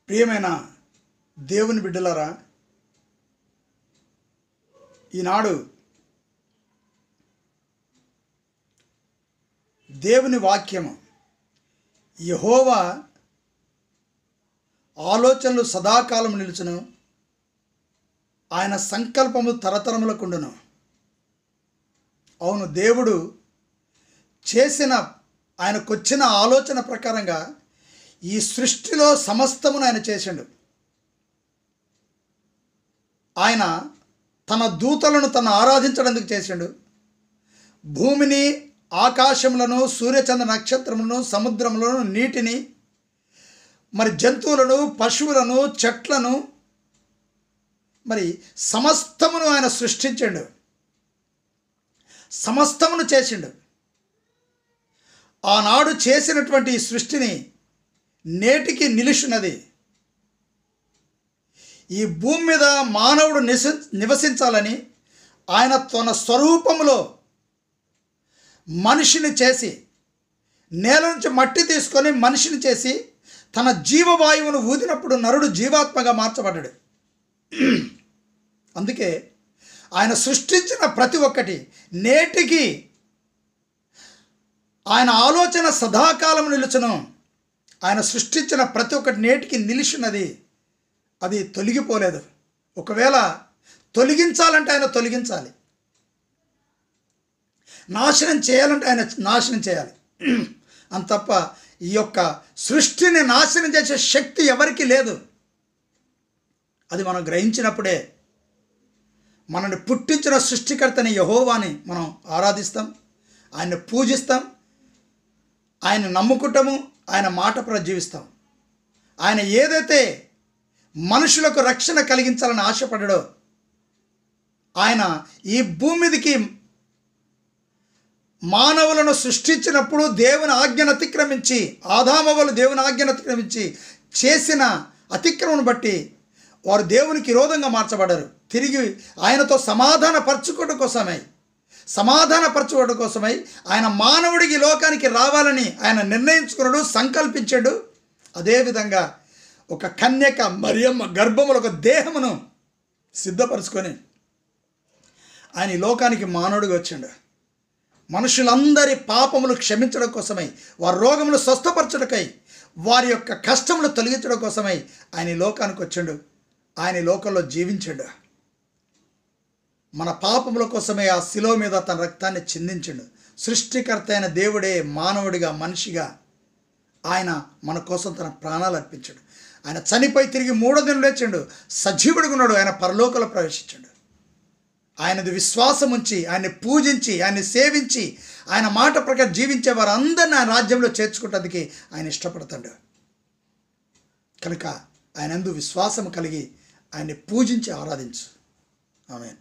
ప్రియమైన దేవుని బిడ్డలారా, ఈనాడు దేవుని వాక్యము యెహోవా ఆలోచనలు సదాకాలం నిలుచును, ఆయన సంకల్పము తరతరములకుండును. అవును, దేవుడు చేసిన ఆయనకొచ్చిన ఆలోచన ప్రకారంగా ఈ సృష్టిలో సమస్తమును ఆయన చేసిండు. ఆయన తన దూతలను తను ఆరాధించడానికి చేసిండు. భూమిని, ఆకాశములను, సూర్యచంద్ర నక్షత్రములను, సముద్రములను, నీటిని, మరి జంతువులను, పశువులను, చెట్లను, మరి సమస్తమును ఆయన సృష్టించిండు, సమస్తమును చేసిండు. ఆనాడు చేసినటువంటి ఈ సృష్టిని నేటికి నిలుచున్నది. ఈ భూమి మీద మానవుడు నివసించాలని ఆయన తన స్వరూపములో మనిషిని చేసి, నేల నుంచి మట్టి తీసుకొని మనిషిని చేసి తన జీవవాయువును ఊదినప్పుడు నరుడు జీవాత్మగా మార్చబడ్డాడు. అందుకే ఆయన సృష్టించిన ప్రతి ఒక్కటి నేటికి ఆయన ఆలోచన సదాకాలం నిలుచును. ఆయన సృష్టించిన ప్రతి ఒక్కటి నేటికి నిలిచినది, అది తొలగిపోలేదు. ఒకవేళ తొలగించాలంటే ఆయన తొలగించాలి, నాశనం చేయాలంటే ఆయన నాశనం చేయాలి. అంతప్ప ఈ యొక్క సృష్టిని నాశనం చేసే శక్తి ఎవరికి లేదు. అది మనం గ్రహించినప్పుడే మనల్ని పుట్టించిన సృష్టికర్తని యెహోవాని మనం ఆరాధిస్తాం, ఆయన్ని పూజిస్తాం, ఆయన నమ్ముకుంటాము, ఆయన మాట ప్రకారం జీవిస్తాం. ఆయన ఏదైతే మనుషులకు రక్షణ కలిగించాలని ఆశపడ్డాడో, ఆయన ఈ భూమి మీదకి మానవులను సృష్టించినప్పుడు దేవుని ఆజ్ఞను అతిక్రమించి, ఆదామవ్వలు దేవుని ఆజ్ఞను అతిక్రమించి చేసిన అతిక్రమను బట్టి వారు దేవునికి విరోధంగా మార్చబడ్డారు. తిరిగి ఆయనతో సమాధానపరచుకోవడం కోసమై ఆయన మానవుడికి లోకానికి రావాలని ఆయన నిర్ణయించుకున్నాడు, సంకల్పించాడు. అదేవిధంగా ఒక కన్యక మరియమ్మ గర్భములో ఒక దేహమును సిద్ధపరచుకొని ఆయన ఈ లోకానికి మానవుడిగా వచ్చాడు. మనుషులందరి పాపములు క్షమించడం కోసమై, వారి రోగములు స్వస్థపరచడకై, వారి యొక్క కష్టములు తొలగించడం కోసమై ఆయన ఈ లోకానికి వచ్చాడు. ఆయన ఈ లోకంలో జీవించాడు. మన పాపముల కోసమే ఆ శిలువ మీద తన రక్తాన్ని చిందించాడు. సృష్టికర్త అయిన దేవుడే మానవుడిగా, మనిషిగా ఆయన మన కోసం తన ప్రాణాలు అర్పించాడు. ఆయన చనిపోయి తిరిగి 3వ దినం లేచాడు, సజీవుడిగా ఉన్నాడు. ఆయన పరలోకంలో ప్రవేశించాడు. ఆయనది విశ్వాసం ఉంచి, ఆయన్ని పూజించి, ఆయన్ని సేవించి, ఆయన మాట ప్రకారం జీవించే వారందరినీ ఆయన రాజ్యంలో చేర్చుకోవటానికి ఆయన ఇష్టపడతాడు. కనుక ఆయన యందు విశ్వాసం కలిగి ఆయన్ని పూజించి ఆరాధించు. ఆమేన్.